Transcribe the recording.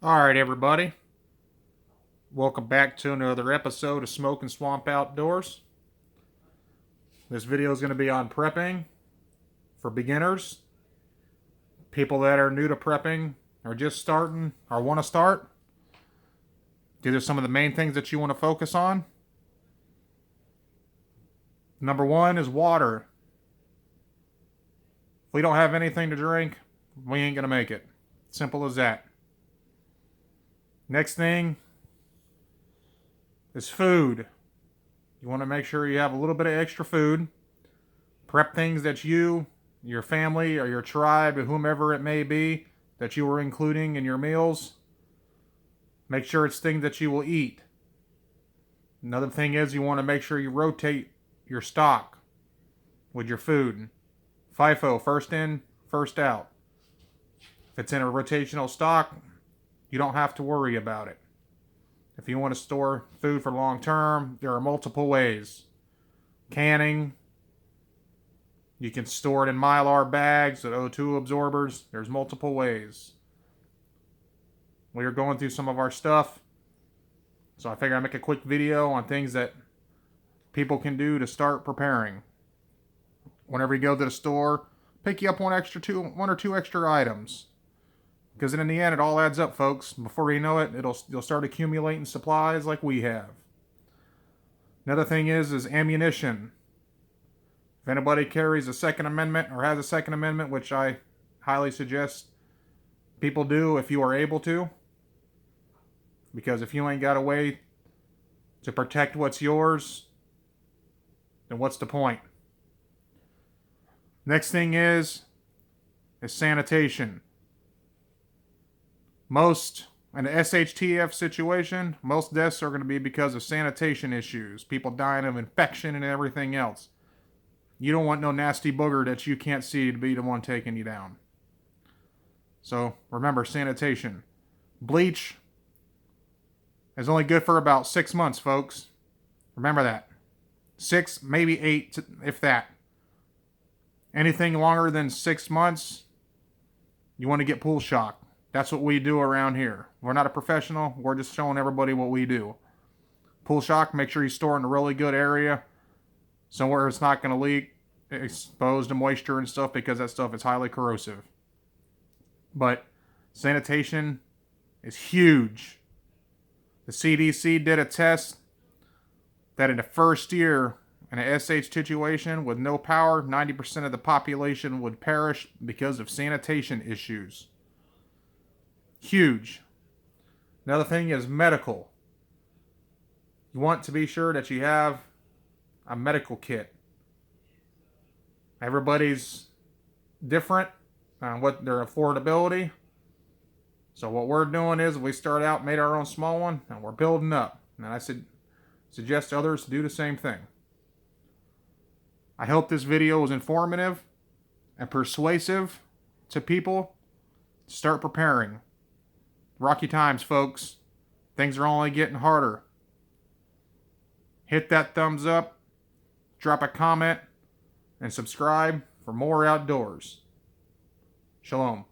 All right, everybody. Welcome back to another episode of Smoking Swamp Outdoors. This video is going to be on prepping for beginners, people that are new to prepping, or just starting, or want to start. These are some of the main things that you want to focus on. Number one is water. If we don't have anything to drink, we ain't going to make it. Simple as that. Next thing is food. You want to make sure you have a little bit of extra food. Prep things that you, your family, or your tribe, or whomever it may be, that you are including in your meals. Make sure it's things that you will eat. Another thing is you want to make sure you rotate your stock with your food. FIFO, first in, first out. If it's in a rotational stock, you don't have to worry about it. If you want to store food for long term, there are multiple ways. Canning. You can store it in Mylar bags with O2 absorbers. There's multiple ways. We are going through some of our stuff, so I figured I'd make a quick video on things that people can do to start preparing. Whenever you go to the store, pick you up one or two extra items. Because in the end, it all adds up, folks. Before you know it, you'll start accumulating supplies like we have. Another thing is ammunition. If anybody carries a Second Amendment or has a Second Amendment, which I highly suggest people do if you are able to, because if you ain't got a way to protect what's yours, then what's the point? Next thing is sanitation. In the SHTF situation, most deaths are going to be because of sanitation issues, people dying of infection and everything else. You don't want no nasty booger that you can't see to be the one taking you down. So remember, sanitation. Bleach is only good for about 6 months, folks. Remember that. 6, maybe 8, if that. Anything longer than 6 months, you want to get pool shock. That's what we do around here. We're not a professional. We're just showing everybody what we do. Pool shock, make sure you store in a really good area, somewhere it's not going to leak, exposed to moisture and stuff, because that stuff is highly corrosive. But sanitation is huge. The CDC did a test that in the first year in an SH situation with no power, 90% of the population would perish because of sanitation issues. Huge. Another thing is medical. You want to be sure that you have a medical kit. Everybody's different on what their affordability. So what we're doing is we start out, made our own small one, and we're building up. And I suggest others to do the same thing. I hope this video was informative and persuasive to people to start preparing. Rocky times, folks. Things are only getting harder. Hit that thumbs up, drop a comment, and subscribe for more outdoors. Shalom.